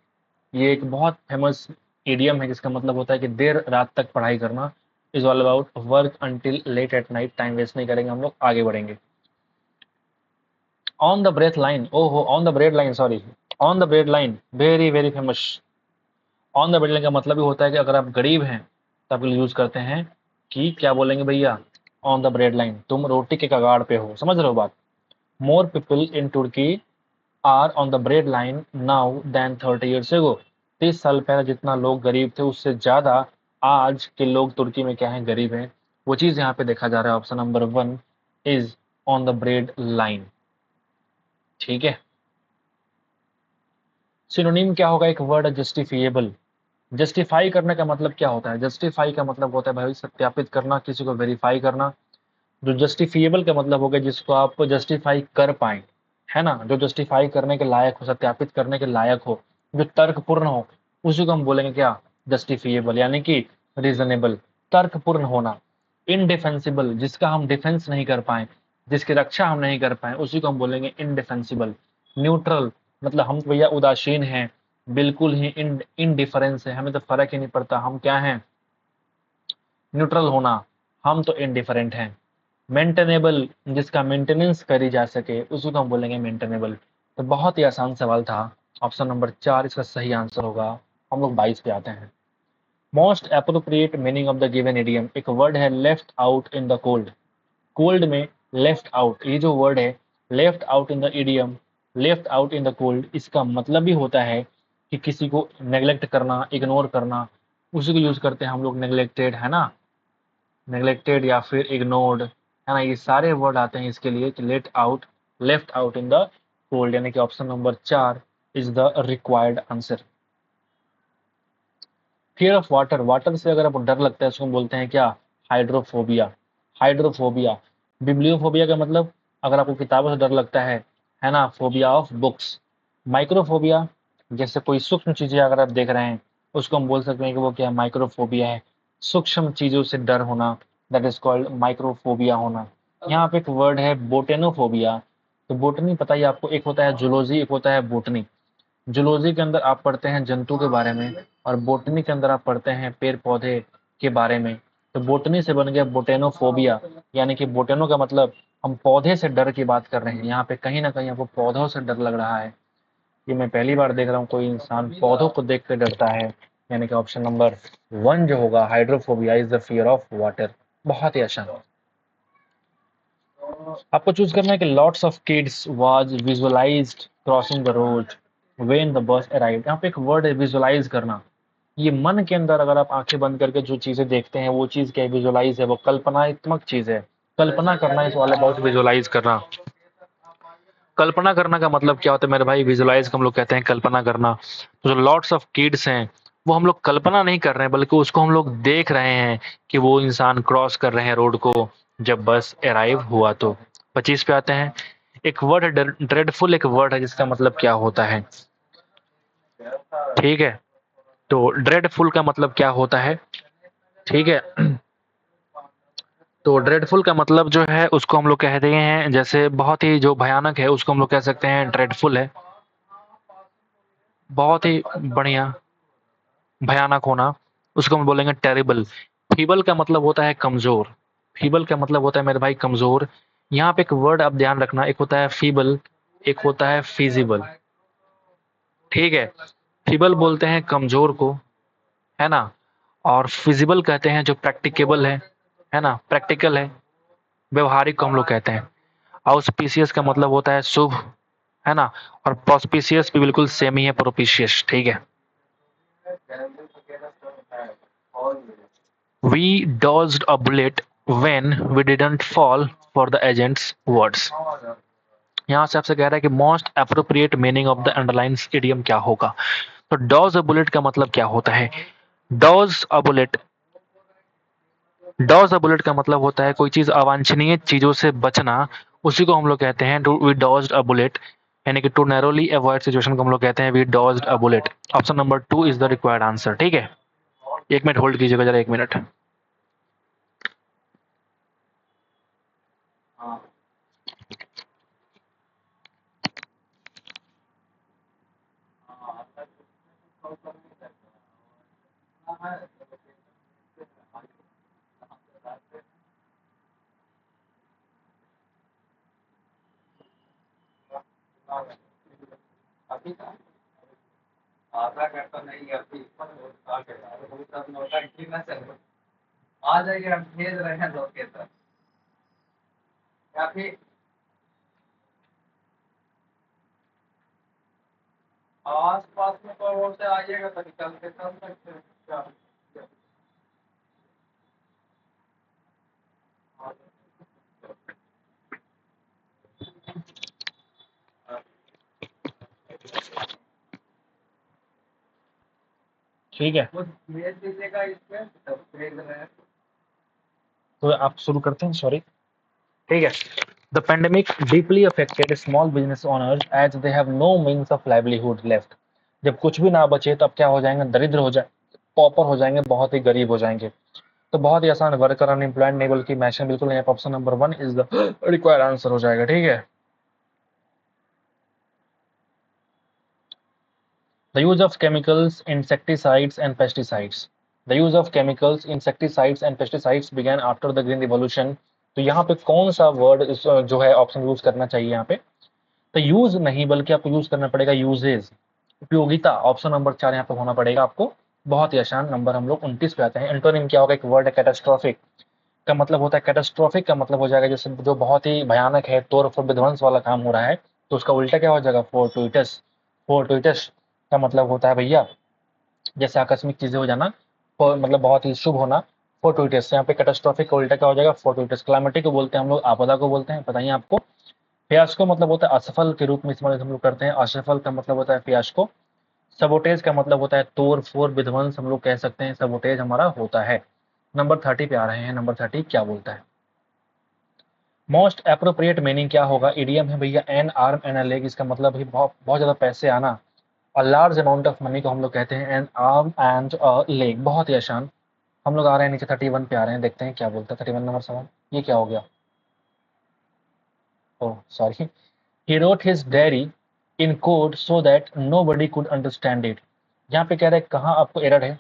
ये एक बहुत फेमस इडियम है जिसका मतलब होता है कि देर रात तक पढ़ाई करना। Is all about work until late at night. Time waste नहीं करेंगे हम लोग, आगे बढ़ेंगे। ऑन द ब्रेथ लाइन, ओहो, on the bread line, sorry, on the bread line, very very famous. On the bread line का मतलब भी होता है कि अगर आप गरीब हैं तो आप यूज करते हैं कि क्या बोलेंगे भैया, ऑन द ब्रेड लाइन, तुम रोटी के कगाड़ पे हो। समझ रहे हो बात। More people in Turkey are on the bread line now than 30 years ago। 30 साल पहले जितना लोग गरीब थे उससे ज्यादा आज के लोग तुर्की में क्या है, गरीब हैं। वो चीज यहाँ पे देखा जा रहा है। Option number 1 is on the bread line. ठीक है। सिनोनिम क्या होगा, एक वर्ड है जस्टिफिएबल। जस्टिफाई करने का मतलब क्या होता है, जस्टिफाई का मतलब होता है भाई सत्यापित करना, किसी को वेरीफाई करना। जो जस्टिफिएबल का मतलब हो गया जिसको आप जस्टिफाई कर पाए, है ना, जो जस्टिफाई करने के लायक हो, सत्यापित करने के लायक हो, जो तर्कपूर्ण हो, उसी को हम बोलेंगे क्या, जस्टिफिएबल, यानी कि रीजनेबल, तर्कपूर्ण होना। इनडिफेंसिबल, जिसका हम डिफेंस नहीं कर पाए, जिसकी रक्षा हम नहीं कर पाए, उसी को हम बोलेंगे इनडिफेंसिबल। न्यूट्रल, मतलब हम भैया उदासीन हैं, बिल्कुल ही इनडिफरेंस है, हमें तो फर्क ही नहीं पड़ता, हम क्या हैं, न्यूट्रल होना, हम तो इनडिफरेंट हैं। मेंटेनेबल, जिसका मेंटेनेंस करी जा सके उसी को हम बोलेंगे मेंटेनेबल। तो बहुत ही आसान सवाल था। ऑप्शन नंबर 4 इसका सही आंसर होगा। हम लोग 22 पे आते हैं। Most appropriate meaning of the given idiom, एक वर्ड है left out in the cold. Cold में लेफ्ट आउट, ये जो वर्ड है left out in the idiom, left out in the cold, इसका मतलब भी होता है कि किसी को नेग्लेक्ट करना, इग्नोर करना। उसी को यूज करते हैं हम लोग, नेग्लेक्टेड, है ना, नेग्लेक्टेड या फिर इग्नोर्ड, है ना, ये सारे वर्ड आते हैं इसके लिए कि let out, left out in the cold, यानी कि option number 4 is the required answer. Fear of water, water से अगर आपको डर लगता है उसको हम बोलते हैं क्या, हाइड्रोफोबिया। हाइड्रोफोबिया। बिब्लियोफोबिया का मतलब अगर आपको किताबों से डर लगता है ना, फोबिया ऑफ बुक्स। माइक्रोफोबिया, जैसे कोई सूक्ष्म चीजें अगर आप देख रहे हैं उसको हम बोल सकते हैं कि वो क्या है, माइक्रोफोबिया है। सूक्ष्म चीजों से डर होना, दैट इज कॉल्ड माइक्रोफोबिया होना। यहाँ पे एक वर्ड है बोटेनोफोबिया। तो बोटनी पता ही आपको, एक होता है जूलॉजी, एक होता है बोटनी। जूलॉजी के अंदर आप पढ़ते हैं जंतु के बारे में, और बोटनी के अंदर आप पढ़ते हैं पेड़ पौधे के बारे में। तो बोटनी से बन गया बोटेनोफोबिया, यानी कि बोटेनो का मतलब हम पौधे से डर की बात कर रहे हैं, यहाँ पे कहीं ना कहीं आपको पौधों से डर लग रहा है। ये मैं पहली बार देख रहा हूँ कोई इंसान पौधों को देख कर डरता है, यानी कि ऑप्शन नंबर 1 जो होगा, hydrophobia is the fear of water. बहुत ही आसान। आपको चूज करना है कि lots of kids was visualised crossing the road when the bus arrived. यहाँ पे एक वर्ड है विजुअलाइज करना। ये मन के अंदर अगर आप आंखें बंद करके जो चीजें देखते हैं वो चीज क्या है, विजुअलाइज है, वो कल्पनात्मक चीज है। कल्पना करना इज ऑल अबाउट विजुअलाइज करना। कल्पना करना का मतलब क्या होता है मेरे भाई, विजुअलाइज हम लोग कहते हैं कल्पना करना। तो जो लॉट्स ऑफ किड्स हैं वो हम लोग कल्पना नहीं कर रहे हैं, बल्कि उसको हम लोग देख रहे हैं कि वो इंसान क्रॉस कर रहे हैं रोड को जब बस अराइव हुआ। तो 25 पे आते हैं। एक वर्ड है ड्रेडफुल, एक वर्ड है जिसका मतलब क्या होता है। ठीक है, तो ड्रेडफुल का मतलब क्या होता है। ठीक है, तो ड्रेडफुल का मतलब जो है उसको हम लोग कहते हैं, जैसे बहुत ही जो भयानक है उसको हम लोग कह सकते हैं ड्रेडफुल है। बहुत ही बढ़िया, भयानक होना, उसको हम बोलेंगे टेरिबल। फीबल का मतलब होता है कमजोर। फीबल का मतलब होता है मेरे भाई कमजोर। यहाँ पे एक वर्ड आप ध्यान रखना, एक होता है फीबल, एक होता है फिजिबल। ठीक है, फीबल बोलते हैं कमजोर को, है ना, और फिजिबल कहते हैं जो प्रैक्टिकेबल है ना, प्रैक्टिकल है, व्यवहारिक को हम लोग कहते हैं। ऑस्पिशियस का मतलब होता है शुभ, है ना, और प्रोस्पिशियस भी बिल्कुल सेम ही है प्रोपिशियस। ठीक है, We dodged a bullet when we didn't fall for the agent's words। यहाँ से आपसे कह रहा है कि most appropriate meaning of the underline idiom क्या होगा। तो डॉज अ बुलेट का मतलब क्या होता है। Dodge a bullet, dodge a bullet का मतलब होता है कोई चीज अवांछनीय चीजों से बचना, उसी को हम लोग कहते हैं वी डॉज्ड अ बुलेट। यानी कि टू नैरोली अवॉइड सिचुएशन को हम लोग कहते हैं we dodged a bullet. Option number 2 is the required answer. ठीक है, 1 मिनट होल्ड कीजिएगा जरा, 1 मिनट। ठीक है, तो आप शुरू करते हैं, सॉरी। ठीक है, the pandemic deeply affected small business owners as they have no means of livelihood left. जब कुछ भी ना बचे तब क्या हो जाएंगे, दरिद्र हो जाए, पॉपर हो जाएंगे, बहुत ही गरीब हो जाएंगे। तो बहुत ही आसान, वर्कर अनएम्प्लॉयड नहीं बल्कि मैशन बिल्कुल नहीं। Option number 1 is the required answer हो जाएगा। ठीक है, the use of chemicals, insecticides and pesticides. The use of chemicals, insecticides and pesticides began after the green revolution. तो यहाँ पे कौन सा वर्ड जो है ऑप्शन यूज करना चाहिए यहाँ पे। तो यूज नहीं बल्कि आपको यूज करना पड़ेगा यूजेज, उपयोगिता। ऑप्शन नंबर 4 यहाँ पे होना पड़ेगा आपको। बहुत ही आसान। नंबर हम लोग 29 पे आते हैं। एंटोनिम क्या होगा, एक वर्ड है कैटास्ट्रॉफिक का मतलब होता है, कैटास्ट्रॉफिक का मतलब हो जाएगा जैसे जो बहुत ही भयानक है, तोड़ फोड़ विध्वंस वाला काम हो रहा है, तो उसका उल्टा क्या हो जाएगा, फोर्टुइटस। फोर्टुइटस का मतलब होता है भैया जैसे आकस्मिक चीजें हो जाना, मतलब बहुत ही शुभ होना। फोर्टुइटस, यहाँ पे कैटास्ट्रॉफिक का उल्टा क्या हो जाएगा, फोर्टुइटस। क्लाइमेटिक को बोलते हैं हम लोग, आपदा को बोलते हैं, बताइए आपको। फियास्को मतलब होता है असफल के रूप में इस्तेमाल हम लोग करते हैं, असफल का मतलब होता है फियास्को। सबोटेज का मतलब होता है तोड़ फोड़ विध्वंस, हम लोग कह सकते हैं सबोटेज हमारा होता है। नंबर 30 पे आ रहे हैं। नंबर 30 क्या बोलता है, मोस्ट अप्रोप्रिएट मीनिंग क्या होगा। इडियम है भैया an arm an a leg. इसका मतलब है बहुत बहुत ज्यादा पैसे आना। A large amount of money को हम लोग कहते हैं an arm and a leg. बहुत ही आसान। हम लोग आ रहे हैं नीचे 31 पे आ रहे हैं, देखते हैं क्या बोलता है 31 नंबर सवाल। ये क्या हो गया, oh sorry. He wrote his diary in code so that nobody could understand it. यहाँ पे कह रहे हैं कहाँ आपको एरर है,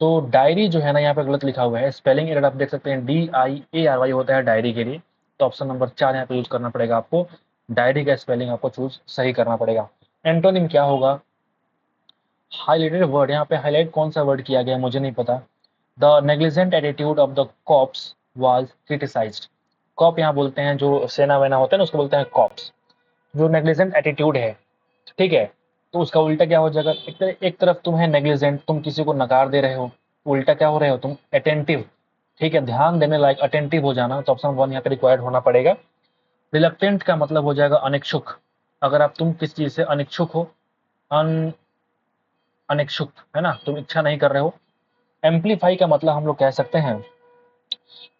तो डायरी जो है ना यहाँ पे गलत लिखा हुआ है। स्पेलिंग एरर आप देख सकते हैं, DIARY होता है डायरी के लिए। तो ऑप्शन नंबर 4 यहाँ पे यूज करना पड़ेगा आपको। डायरी का स्पेलिंग आपको चूज सही करना पड़ेगा। एंटोनिम क्या होगा? हाईलाइटेड वर्ड, यहाँ पे हाईलाइट कौन सा वर्ड किया गया मुझे नहीं पता। The negligent attitude of the cops was criticised. Cop यहाँ बोलते हैं जो सेना वेना होता है ना, उसको बोलते हैं कॉप्स। जो नेग्लिजेंट एटीट्यूड है, ठीक है, तो उसका उल्टा क्या हो जाएगा? एक तरफ तुम है नेग्लिजेंट, तुम किसी को नकार दे रहे हो, उल्टा क्या हो रहे हो तुम? अटेंटिव। ठीक है, ध्यान देने लायक, अटेंटिव हो जाना, तो ऑप्शन 1 यहाँ पे रिक्वायर्ड होना पड़ेगा। रिलक्टेंट का मतलब हो जाएगा अनिच्छुक। अगर आप तुम किस चीज से अनिच्छुक हो, अन अनिच्छुक है ना, तुम इच्छा नहीं कर रहे हो। एम्पलीफाई का मतलब हम लोग कह सकते हैं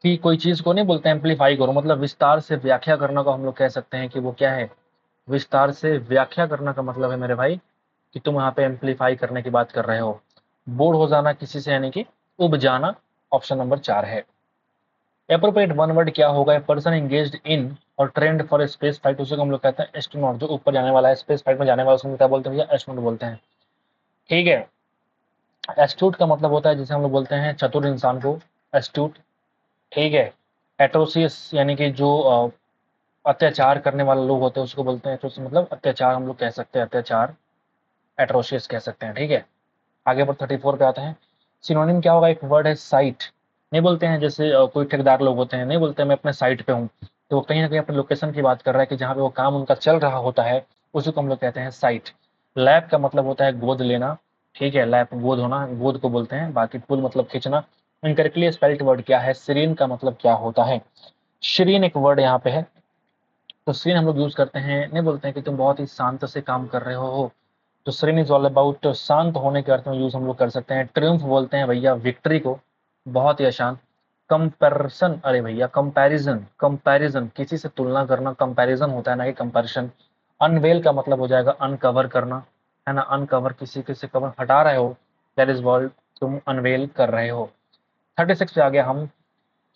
कि कोई चीज को नहीं बोलते एम्पलीफाई करो, मतलब विस्तार से व्याख्या करना को हम लोग कह सकते हैं कि वो क्या है? विस्तार से व्याख्या करना का मतलब है मेरे भाई कि तुम यहाँ पे एम्पलीफाई करने की बात कर रहे हो। बोर हो जाना किसी से यानी कि उब जाना, ऑप्शन नंबर 4 है। एप्रोप्रिएट वन वर्ड क्या होगा? ए पर्सन एंगेज्ड इन और ट्रेंड फॉर स्पेस फ्लाइट, उसे हम लोग कहते हैं एस्ट्रोनॉट। जो ऊपर जाने वाला है, स्पेस फ्लाइट में जाने वाला, उसको क्या बोलते हैं भैया? एस्ट्रोनॉट बोलते हैं। ठीक है। एस्ट्यूट का मतलब होता है जिसे हम लोग बोलते हैं चतुर इंसान को, एस्ट्यूट। ठीक है। एट्रोसियस यानी कि जो अत्याचार करने वाले लोग होते हैं उसको बोलते हैं एट्रोसियस, मतलब अत्याचार हम लोग कह सकते हैं, अत्याचार एट्रोसियस कह सकते हैं। ठीक है। आगे पर 34 पे आते हैं। सिनोनिम क्या होगा? एक वर्ड है साइट। नहीं बोलते हैं जैसे कोई ठेकेदार लोग होते हैं, नहीं बोलते हैं मैं अपने साइट पे हूँ, तो वो कहीं ना कहीं अपने लोकेशन की बात कर रहा है कि जहाँ पे वो काम उनका चल रहा होता है, उसी को हम लोग कहते हैं साइट। लैप का मतलब होता है गोद लेना। ठीक है, लैप गोद होना, गोद को बोलते हैं। बाकी पुल मतलब खींचना। इनकरेक्टली स्पेल्ड वर्ड क्या है? सीरीन का मतलब क्या होता है? श्रीन एक वर्ड यहाँ पे है, तो सीरीन हम लोग यूज करते हैं, नहीं बोलते हैं कि तुम बहुत ही शांत से काम कर रहे हो, तो सीरीन इज ऑल अबाउट शांत होने के अर्थ में यूज हम लोग कर सकते हैं। ट्रिम्फ बोलते हैं भैया विक्ट्री को, बहुत ही आसान। कंपैरिजन, अरे भैया कंपैरिजन, कंपैरिजन किसी से तुलना करना, कंपैरिजन होता है ना कि कंपैरिजन। अनवेल का मतलब हो जाएगा अनकवर करना, है ना, अनकवर किसी के से कवर हटा रहे हो, दैट इज वर्ड, तुम अनवेल कर रहे हो। 36 पे आ गया हम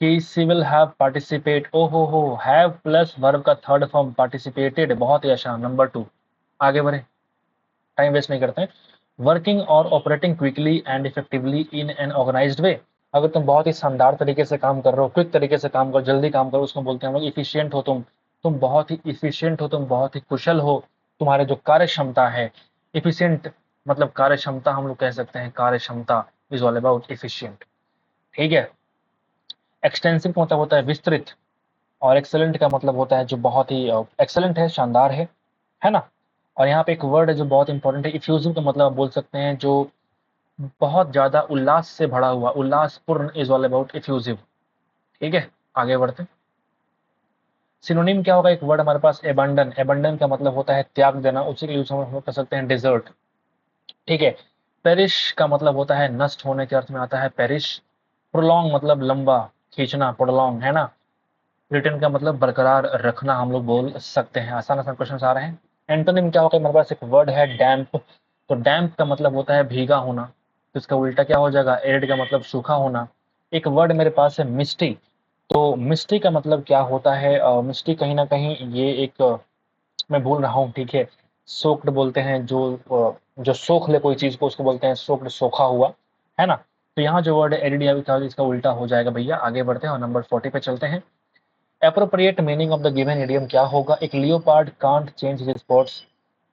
कि सी विल हैव पार्टिसिपेट, ओ हो, हैव प्लस वर्ब का थर्ड फॉर्म पार्टिसिपेटेड, बहुत ही आसान। नंबर 2, आगे बढ़े, टाइम वेस्ट नहीं करते हैं। वर्किंग और operating quickly and effectively in an organised way. अगर तुम बहुत ही शानदार तरीके से काम कर रहे हो, क्विक तरीके से काम करो, जल्दी काम करो, उसको बोलते हैं हम लोग इफिशियंट हो तुम बहुत ही इफिशियंट हो, तुम बहुत ही कुशल हो, तुम्हारे जो कार्य क्षमता है। इफिशियंट मतलब कार्य क्षमता, हम लोग कह सकते हैं कार्य क्षमता इज ऑल अबाउट इफिशियंट। ठीक है। एक्सटेंसिव का मतलब होता है विस्तृत, और एक्सेलेंट का मतलब होता है जो बहुत ही एक्सेलेंट है, शानदार है ना। और यहाँ पे एक वर्ड है जो बहुत इंपॉर्टेंट है, इफ्यूजिव का मतलब आप बोल सकते हैं जो बहुत ज्यादा उल्लास से भरा हुआ, उल्लासपूर्ण, इज ऑल अबाउट इफ्यूजिव। ठीक है, आगे बढ़ते हैं। सिनोनिम क्या होगा? एक वर्ड हमारे पास एबंडन, एबंडन का मतलब होता है त्याग देना, उसी के यूज हम कर सकते हैं डिजर्ट। ठीक है। पेरिश का मतलब होता है नष्ट होने के अर्थ में आता है पेरिश। प्रोलॉन्ग मतलब लंबा खींचना, प्रोलॉन्ग, है ना। रिटर्न का मतलब बरकरार रखना, हम लोग बोल सकते हैं। आसान आसान क्वेश्चन आ रहे हैं। एंटोनिम क्या होगा? हमारे पास एक वर्ड है डैम्प, तो डैम्प का मतलब होता है भीगा होना, तो इसका उल्टा क्या हो जाएगा? एरिड का मतलब सूखा होना। एक वर्ड मेरे पास है मिस्टी, तो मिस्टी का मतलब क्या होता है? मिस्टी कहीं ना कहीं ये एक मैं भूल रहा हूँ, ठीक है, सोक्ड बोलते हैं जो जो सोख ले कोई चीज को, उसको बोलते हैं सोक्ड, सोखा हुआ, है ना। तो यहाँ जो वर्ड है एरिड का इसका उल्टा हो जाएगा भैया। आगे बढ़ते हैं और नंबर 40 पे चलते हैं। Appropriate meaning of the given idiom क्या होगा? एक leopard can't change his spots.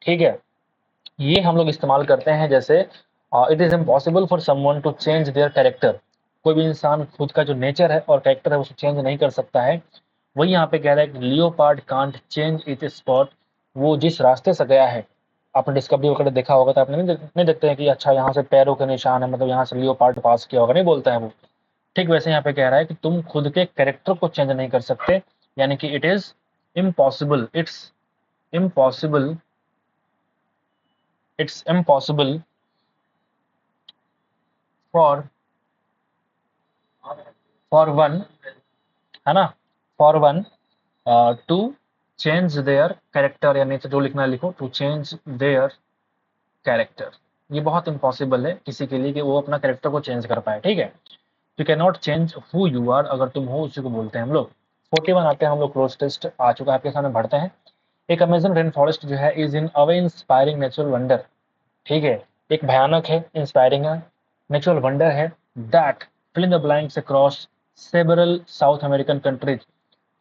ठीक है, ये हम लोग इस्तेमाल करते हैं जैसे it is impossible for someone to change their character. कोई भी इंसान खुद का जो नेचर है और कैरेक्टर है उसको चेंज नहीं कर सकता है। वही यहाँ पे कह रहा है कि leopard can't change it spot, वो जिस रास्ते से गया है, आपने डिस्कवरी वगैरह देखा होगा तो आपने नहीं देखते हैं कि अच्छा यहाँ से पैरों के निशान है, मतलब यहाँ से लियोपार्ड पास किया होगा, नहीं बोलता है वो। ठीक वैसे यहाँ पे कह रहा है कि तुम खुद के कैरेक्टर को चेंज नहीं कर सकते, यानी कि it is impossible, impossible it's impossible for for one, है ना, for one two change their character, यानी तो जो लिखना है लिखो, टू चेंज देयर कैरेक्टर। ये बहुत इंपॉसिबल है किसी के लिए कि वो अपना कैरेक्टर को चेंज कर पाए। ठीक है, you can not change who you are, अगर तुम हो उसी को बोलते हैं हम लोग। 41 आते हैं हम लोग, क्लोज टेस्ट आ चुका है आपके सामने, बढ़ते हैं। एक अमेजन रेन फॉरेस्ट जो है is an awe inspiring natural wonder. ठीक है, एक भयानक है, इंस्पायरिंग है, नेचुरल वंडर है, that fill in the blanks across several South American countries,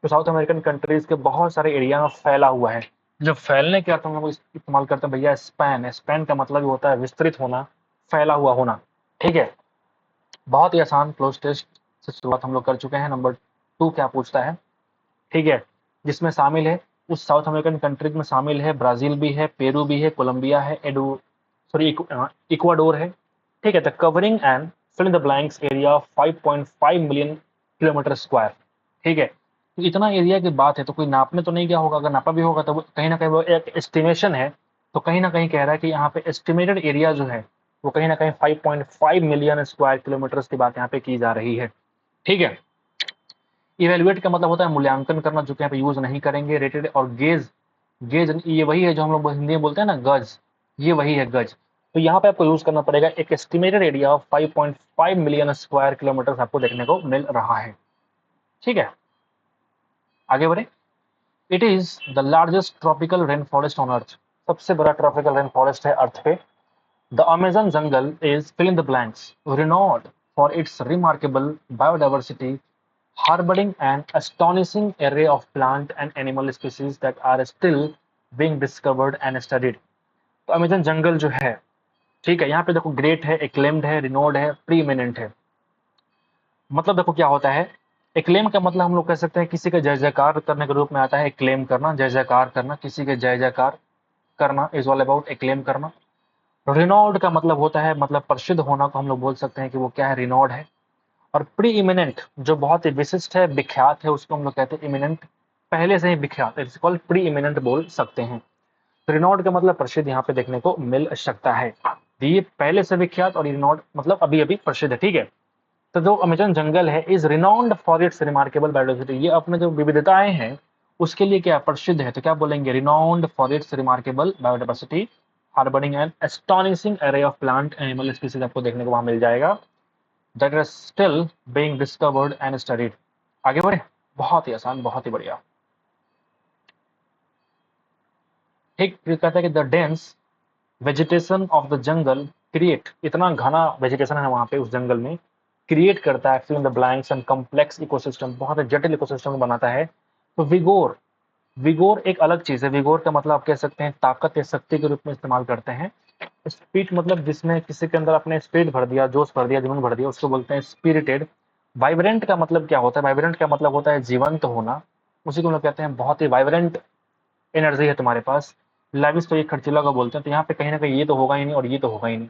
तो साउथ अमेरिकन कंट्रीज के बहुत सारे एरिया में फैला हुआ है। जो फैलने के अर्थ में हम लोग इस्तेमाल करते हैं भैया स्पैन। स्पैन का मतलब ही होता है विस्तृत होना, फैला हुआ होना। ठीक है, बहुत ही आसान क्लोज टेस्ट से शुरुआत हम लोग कर चुके हैं। नंबर 2 क्या पूछता है, ठीक है, जिसमें शामिल है, उस साउथ अमेरिकन कंट्रीज में शामिल है ब्राजील भी है, पेरू भी है, कोलंबिया है, इक्वाडोर है। ठीक है, the covering and fill in the blanks area of 5.5 million kilometer square. ठीक है, तो इतना एरिया की बात है तो कोई नापने तो नहीं गया होगा, अगर नापा भी होगा तो कहीं ना कहीं वो एक एस्टिमेशन है। तो कहीं ना कहीं कह रहा है कि यहाँ पे एस्टिमेटेड एरिया जो है वो कहीं ना कहीं 5.5 मिलियन स्क्वायर किलोमीटर की बात यहाँ पे की जा रही है। ठीक है, इवेल्युएट का मतलब होता है मूल्यांकन करना, जो कि यहाँ पे यूज नहीं करेंगे। रेटेड और गेज, गेज ये वही है जो हम लोग हिंदी में बोलते हैं ना गज, ये वही है गज। तो यहाँ पे आपको यूज करना पड़ेगा एक estimated area of 5.5 million square kilometre आपको देखने को मिल रहा है। ठीक है, आगे बढ़े। It is the largest tropical rain forest on earth. सबसे बड़ा ट्रॉपिकल रेन फॉरेस्ट है अर्थ पे। The Amazon jungle is fill in the blanks, renowned for its remarkable biodiversity, harboring an astonishing array of plant and animal species that are still being discovered and studied। तो Amazon जंगल जो है, ठीक है, यहाँ पे देखो great है, acclaimed है, रिनोड है, प्री इमिनेंट है। मतलब देखो क्या होता है, एक्लेम का मतलब हम लोग कह सकते हैं किसी का जय जयकार करने के रूप में आता है। एक्लेम करना, जय जयकार करना, किसी के जय जयकार करना इज ऑल अबाउट एक्लेम करना। रिनोड का मतलब होता है, मतलब प्रसिद्ध होना को हम लोग बोल सकते हैं कि वो क्या है, रिनोड है। और प्री इमिनेंट जो बहुत ही विशिष्ट है, विख्यात है, उसको हम लोग कहते हैं इमिनेंट, पहले से ही विख्यात, इट्स कॉल्ड प्री इमिनेंट बोल सकते हैं। रिनोड का मतलब प्रसिद्ध यहाँ पे देखने को मिल सकता है। ये पहले से विख्यात और रिनोड मतलब अभी अभी प्रसिद्ध है। ठीक है, तो जो अमेजन जंगल है is renowned for its remarkable biodiversity, ये अपने जो विविधताएं हैं उसके लिए क्या प्रसिद्ध है, तो क्या बोलेंगे, renowned for its remarkable biodiversity, harbouring an astonishing array of plant animal species आपको देखने को वहां मिल जाएगा, that are still being discovered and studied. आगे बढ़े, बहुत ही आसान, बहुत ही बढ़िया। ठीक, फिर कहता है कि the dense vegetation of the jungle create, इतना घना वेजिटेशन है वहां पे उस जंगल में, क्रिएट करता है fill in the blanks and complex ecosystem, बहुत ही जटिल इकोसिस्टम बनाता है। तो विगोर, विगोर एक अलग चीज है। विगोर का मतलब आप कह सकते हैं ताकत या शक्ति के रूप में इस्तेमाल करते हैं। स्पिरिट मतलब जिसमें किसी के अंदर अपने स्पिरिट भर दिया, जोश भर दिया, जुनून भर दिया, उसको बोलते हैं स्पिरिटेड। वाइब्रेंट का मतलब क्या होता है, वाइब्रेंट का मतलब होता है जीवंत होना, उसी को हम लोग कहते हैं बहुत ही वाइब्रेंट एनर्जी है तुम्हारे पास। लाविश तो ये खर्चीला का बोलते हैं, तो यहाँ पे कहीं ना कहीं ये तो होगा ही नहीं और ये तो होगा ही नहीं।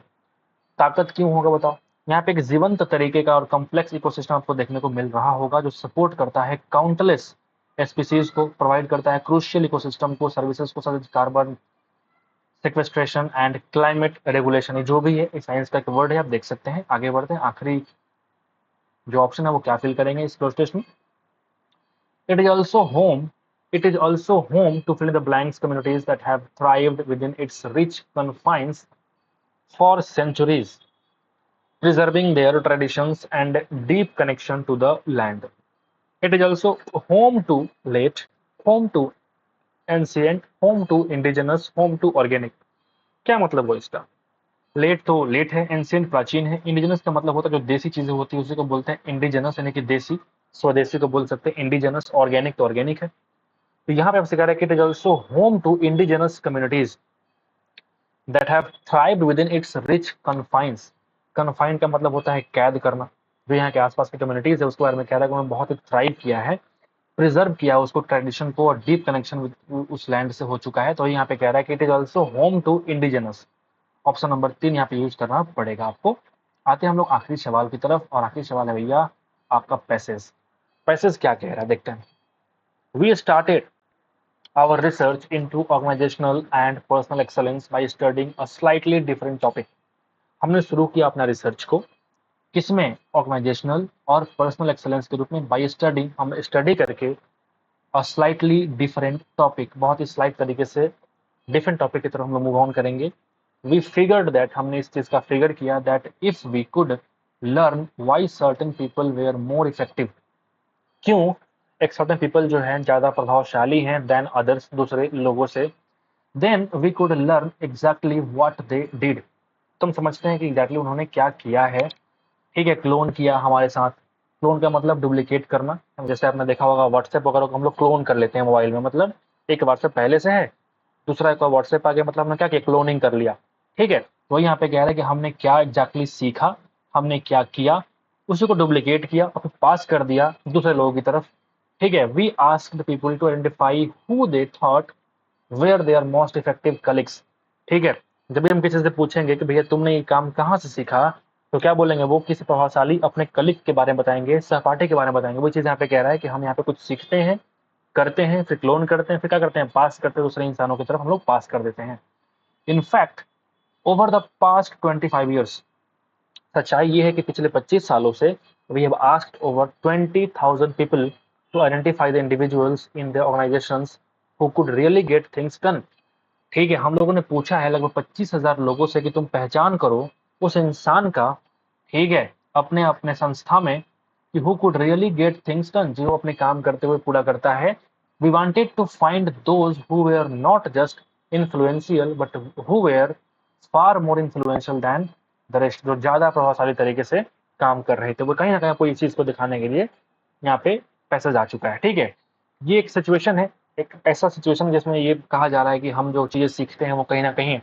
ताकत क्यों होगा बताओ, यहाँ पे एक जीवंत तरीके का और कॉम्प्लेक्स इकोसिस्टम आपको देखने को मिल रहा होगा जो सपोर्ट करता है काउंटलेस स्पीसीज को, प्रोवाइड करता है क्रूशियल इकोसिस्टम को, सर्विसेज को, such carbon sequestration and climate regulation, जो भी है साइंस का एक वर्ड है, आप देख सकते हैं। आगे बढ़ते हैं, आखिरी जो ऑप्शन है वो क्या फिल करेंगे इस प्रोसेस में। It is also home, it is also home to fill in the blanks communities that have thrived within its rich confines for centuries, preserving their traditions and deep connection to the land. It is also home to late, home to ancient, home to indigenous, home to organic। क्या मतलब हुआ इसका, late तो late है, ancient प्राचीन है, indigenous का मतलब होता है जो देसी चीजें होती है उसी को बोलते हैं इंडिजिनस, यानी कि देसी, स्वदेशी को बोल सकते हैं इंडिजिनस, ऑर्गेनिक तो ऑर्गेनिक है। तो यहाँ पे आपसे कह रहा है कि it is also home to indigenous communities that have thrived within its rich confines. Confine का मतलब होता है कैद करना, जो यहाँ के आसपास की कम्युनिटीज है उसके बारे में कह रहा है कि उन्होंने बहुत ही थ्राइव किया है, प्रिजर्व किया उसको, ट्रेडिशन को, और डीप कनेक्शन विद उस लैंड से हो चुका है। तो यहाँ पे कह रहा है कि it is also home to indigenous. Option number 3 यहाँ पे यूज करना पड़ेगा आपको। आते हैं हम लोग आखिरी सवाल की तरफ, और आखिरी सवाल है भैया आपका पैसेज। पैसेज क्या कह रहा है देखते हैं। We started our research into organizational and personal excellence by studying a slightly different topic। हमने शुरू किया अपना रिसर्च को किसमें, ऑर्गेनाइजेशनल और पर्सनल एक्सेलेंस के रूप में, बाय स्टडी, हम स्टडी करके अ स्लाइटली डिफरेंट टॉपिक, बहुत ही स्लाइट तरीके से डिफरेंट टॉपिक की तरफ हम लोग मूव ऑन करेंगे। वी फिगर्ड दैट, हमने इस चीज का फिगर किया, that if we could learn why certain people were more effective, क्यों एक सर्टेन पीपल जो है ज्यादा प्रभावशाली हैं देन अदर्स, दूसरे लोगों से, then we could learn exactly what they did. तुम समझते हैं कि एग्जैक्टली उन्होंने क्या किया है। ठीक है, क्लोन किया हमारे साथ, क्लोन का मतलब डुप्लीकेट करना। जैसे आपने देखा होगा व्हाट्सएप वगैरह को हम लोग क्लोन कर लेते हैं मोबाइल में, मतलब एक व्हाट्सएप पहले से है दूसरा एक और व्हाट्सएप आ गया, मतलब हमने क्या किया, क्लोनिंग कर लिया। ठीक है, तो यहाँ पे कह रहा है कि हमने क्या एग्जैक्टली सीखा, हमने क्या किया, उसी को डुप्लीकेट किया और फिर पास कर दिया दूसरे लोगों की तरफ। ठीक है, we asked people to identify who they thought were they are most effective colleagues. ठीक है, जब भी हम किसी से पूछेंगे कि भैया तुमने ये काम कहाँ से सीखा, तो क्या बोलेंगे, वो किसी प्रभावशाली अपने कलीग के बारे में बताएंगे, सहपाठी के बारे में बताएंगे। वो चीज़ यहाँ पे कह रहा है कि हम यहाँ पे कुछ सीखते हैं, करते हैं, फिर क्लोन करते हैं, फिर क्या करते हैं, पास करते हैं दूसरे इंसानों की तरफ, हम लोग पास कर देते हैं। In fact over the past 25 years, सच्चाई ये है कि पिछले 25 सालों से we have asked over 20,000 people to identify the individuals in the organisations who could really get things done. ठीक है, हम लोगों ने पूछा है लगभग 25,000 लोगों से कि तुम पहचान करो उस इंसान का, ठीक है, अपने अपने संस्था में, कि who could really get things done, जो अपने काम करते हुए पूरा करता है। We wanted to find those who were not just influential but who were far more influential than the rest, जो ज्यादा प्रभावशाली तरीके से काम कर रहे थे। वो कहीं ना कहीं कोई चीज को दिखाने के लिए यहाँ पे पैसेज आ चुका है। ठीक है, ये एक सिचुएशन है, एक ऐसा सिचुएशन जिसमें ये कहा जा रहा है कि हम जो चीजें सीखते हैं वो कहीं ना कहीं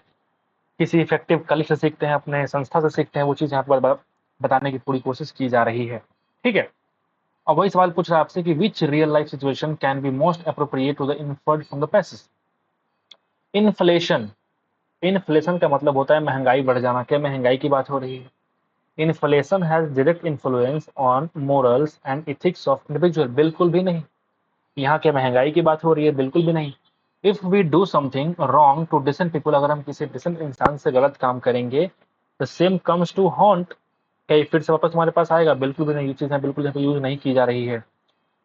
किसी इफेक्टिव कलीग से सीखते हैं, अपने संस्था से सीखते हैं, वो चीज यहाँ पर बताने की पूरी कोशिश की जा रही है। ठीक है, अब वही सवाल पूछ रहा है आपसे कि which real life situation can be most appropriate to the inferred from the passage. Inflation, inflation का मतलब होता है महंगाई बढ़ जाना। क्या महंगाई की बात हो रही है? Inflation has direct influence on morals and ethics of individual, बिल्कुल भी नहीं। यहाँ क्या महंगाई की बात हो रही है? बिल्कुल भी नहीं। If we do something wrong to decent people, अगर हम किसी डिसेंट इंसान से गलत काम करेंगे, the same comes to haunt, क्या ये फिर से वापस हमारे पास आएगा? बिल्कुल भी नहीं। ये चीज़ बिल्कुल यहाँ पे यूज नहीं की जा रही है।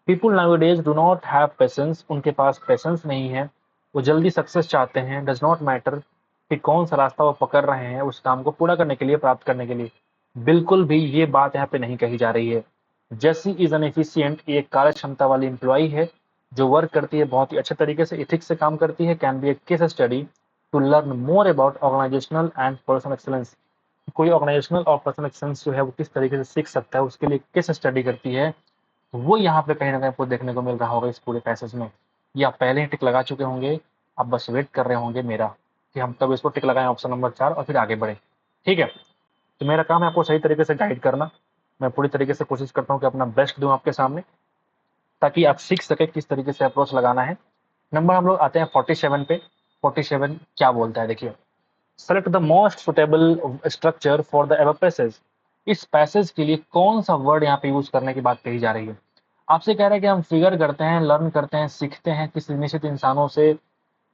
People nowadays do not have patience, उनके पास पेशेंस नहीं है, वो जल्दी सक्सेस चाहते हैं। डज नॉट मैटर कि कौन सा रास्ता वो पकड़ रहे हैं उस काम को पूरा करने के लिए, प्राप्त करने के लिए। बिल्कुल भी ये बात यहाँ पे नहीं कही जा रही है। जेसी इज एन एफिशिएंट, एक कार्य क्षमता वाली एम्प्लॉई है जो वर्क करती है बहुत ही अच्छे तरीके से, इथिक्स से काम करती है। Can be a case study to learn more about organisational and personal excellence, कोई ऑर्गेनाइजेशनल और पर्सनल एक्सलेंस जो है वो किस तरीके से सीख सकता है, उसके लिए केस स्टडी करती है। वो यहाँ पे कहीं ना कहीं आपको देखने को मिल रहा होगा इस पूरे पैसेज में। ये आप पहले ही टिक लगा चुके होंगे, आप बस वेट कर रहे होंगे मेरा कि हम कब इसको टिक लगाएं ऑप्शन नंबर 4 और फिर आगे बढ़े। ठीक है, तो मेरा काम है आपको सही तरीके से गाइड करना। मैं पूरी तरीके से कोशिश करता हूँ कि अपना बेस्ट दूँ आपके सामने, ताकि आप सीख सके किस तरीके से अप्रोच लगाना है। नंबर हम लोग आते हैं 47 पे। 47 क्या बोलता है, देखिए, select the most suitable structure for the ever passage. इस पैसेज के लिए कौन सा वर्ड यहाँ पे यूज करने की बात कही जा रही है? आपसे कह रहा है कि हम फिगर करते हैं, लर्न करते हैं, सीखते हैं किसी निश्चित इंसानों से।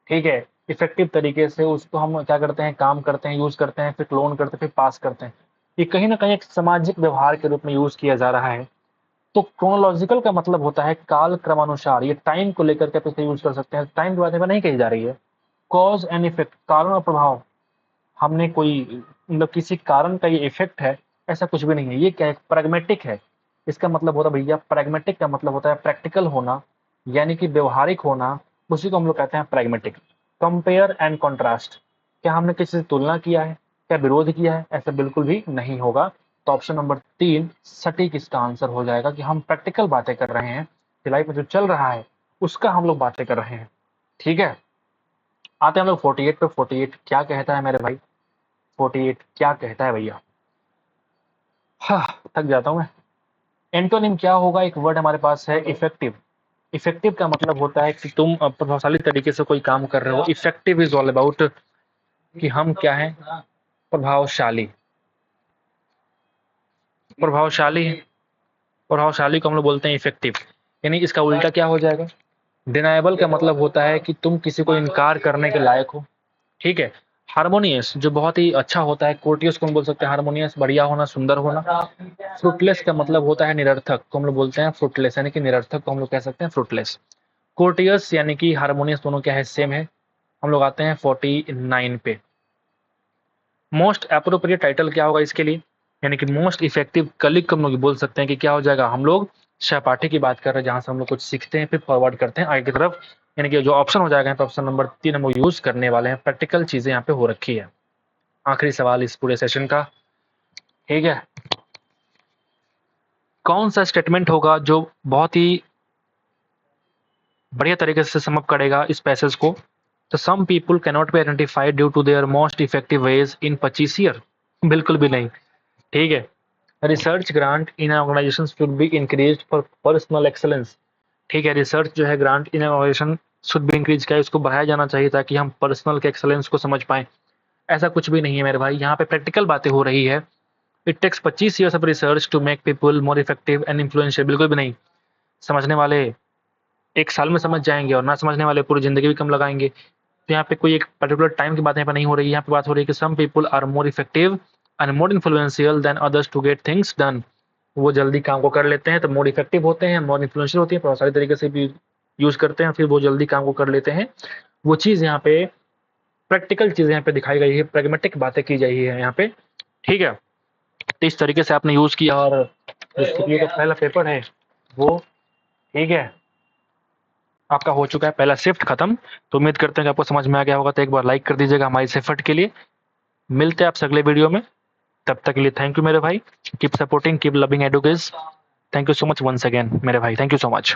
ठीक है, इफेक्टिव तरीके से उसको हम क्या करते हैं, काम करते हैं, यूज करते हैं, फिर क्लोन करते हैं, फिर पास करते हैं। ये कहीं ना कहीं एक सामाजिक व्यवहार के रूप में यूज किया जा रहा है। तो क्रोनोलॉजिकल का मतलब होता है काल क्रमानुसार, ये टाइम को लेकर के आप इसे यूज कर सकते हैं। टाइम के बारे में नहीं कही जा रही है। कॉज एंड इफेक्ट, कारण और प्रभाव, हमने कोई मतलब किसी कारण का ये इफेक्ट है, ऐसा कुछ भी नहीं है। ये क्या है, प्रैग्मेटिक है। इसका मतलब होता है भैया, प्रैग्मेटिक का मतलब होता है प्रैक्टिकल होना, यानी कि व्यवहारिक होना, उसी को हम लोग कहते हैं प्रैग्मेटिक। कंपेयर एंड कॉन्ट्रास्ट, क्या हमने किसी से तुलना किया है, क्या विरोध किया है? ऐसा बिल्कुल भी नहीं होगा। तो ऑप्शन नंबर 3 सटीक इसका आंसर हो जाएगा कि हम प्रैक्टिकल बातें कर रहे हैं, कि लाइफ में जो चल रहा है उसका हम लोग बातें कर रहे हैं। ठीक है, आते हैं हम लोग 48 पे। 48 क्या कहता है मेरे भाई? 48 क्या कहता है भैया? हाँ, थक जाता हूँ मैं। एंटोनिम क्या होगा? एक वर्ड हमारे पास है इफेक्टिव। इफेक्टिव का मतलब होता है कि तुम प्रभावशाली तरीके से कोई काम कर रहे हो। इफेक्टिव इज ऑल अबाउट कि हम क्या हैं, प्रभावशाली। प्रभावशाली, प्रभावशाली को हम लोग बोलते हैं इफेक्टिव। यानी इसका उल्टा क्या हो जाएगा? डिनायबल का मतलब होता है कि तुम किसी को इनकार करने के लायक हो। ठीक है, हार्मोनियस जो बहुत ही अच्छा होता है, कोर्टियस को हम बोल सकते हैं हार्मोनियस, बढ़िया होना, सुंदर होना। फ्रूटलेस का मतलब होता है निरर्थक, को हम लोग बोलते हैं फ्रूटलेस, यानी कि निरर्थक को हम लोग कह सकते हैं फ्रूटलेस। कोर्टियस यानी कि हार्मोनियस, दोनों क्या है, सेम है। हम लोग आते हैं 49 पे। मोस्ट एप्रोप्रिएट टाइटल क्या होगा इसके लिए? यानी कि मोस्ट इफेक्टिव कलीग को हम लोग बोल सकते हैं कि क्या हो जाएगा, हम लोग सहपाठी की बात कर रहे हैं, जहां से हम लोग कुछ सीखते हैं फिर फॉरवर्ड करते हैं आगे की तरफ। यानी कि जो ऑप्शन हो जाएगा, तो ऑप्शन नंबर 3 हम लोग यूज करने वाले हैं। प्रैक्टिकल चीजें यहाँ पे हो रखी है। आखिरी सवाल इस पूरे सेशन का। ठीक है, कौन सा स्टेटमेंट होगा जो बहुत ही बढ़िया तरीके से समअप करेगा इस पैसेज को? तो some people cannot be identified due to their most effective ways in 25 year. बिल्कुल भी नहीं। ठीक है। Research grant in organisation should be increase for personal excellence. ठीक है, रिसर्च जो है grant in organisation should be increase क्या है, उसको बढ़ाया जाना चाहिए ताकि हम पर्सनल के एक्सेलेंस को समझ पाएं। ऐसा कुछ भी नहीं है मेरे भाई, यहाँ पे प्रैक्टिकल बातें हो रही है। It takes 25 years of research to make people more effective and influential. बिल्कुल भी नहीं। समझने वाले एक साल में समझ जाएंगे और ना समझने वाले पूरी जिंदगी भी कम लगाएंगे। तो यहाँ पे कोई एक पर्टिकुलर टाइम की बात यहाँ पे नहीं हो रही है, यहाँ पे बात हो रही है कि some people are more effective and more influential than others to get things done. वो जल्दी काम को कर लेते हैं तो मोर इफेक्टिव होते हैं, मोर इन्फ्लुएंशियल होती है, प्रभावशाली तरीके से भी यूज करते हैं, फिर वो जल्दी काम को कर लेते हैं। वो चीज़ यहाँ पे प्रैक्टिकल चीज़ यहाँ पे दिखाई गई है, प्रैग्मेटिक बातें की गई है यहाँ पे। ठीक है। तो इस तरीके से आपने यूज किया और जो सीपीयू का पहला पेपर है वो, ठीक है, आपका हो चुका है, पहला शिफ्ट खत्म। तो उम्मीद करते हैं कि आपको समझ में आ गया होगा। तो एक बार लाइक कर दीजिएगा हमारी इस एफर्ट के लिए। मिलते हैं आपसे अगले वीडियो में। तब तक के लिए थैंक यू मेरे भाई। Keep supporting, keep loving Educase. Thank you so much once again मेरे भाई, थैंक यू सो मच।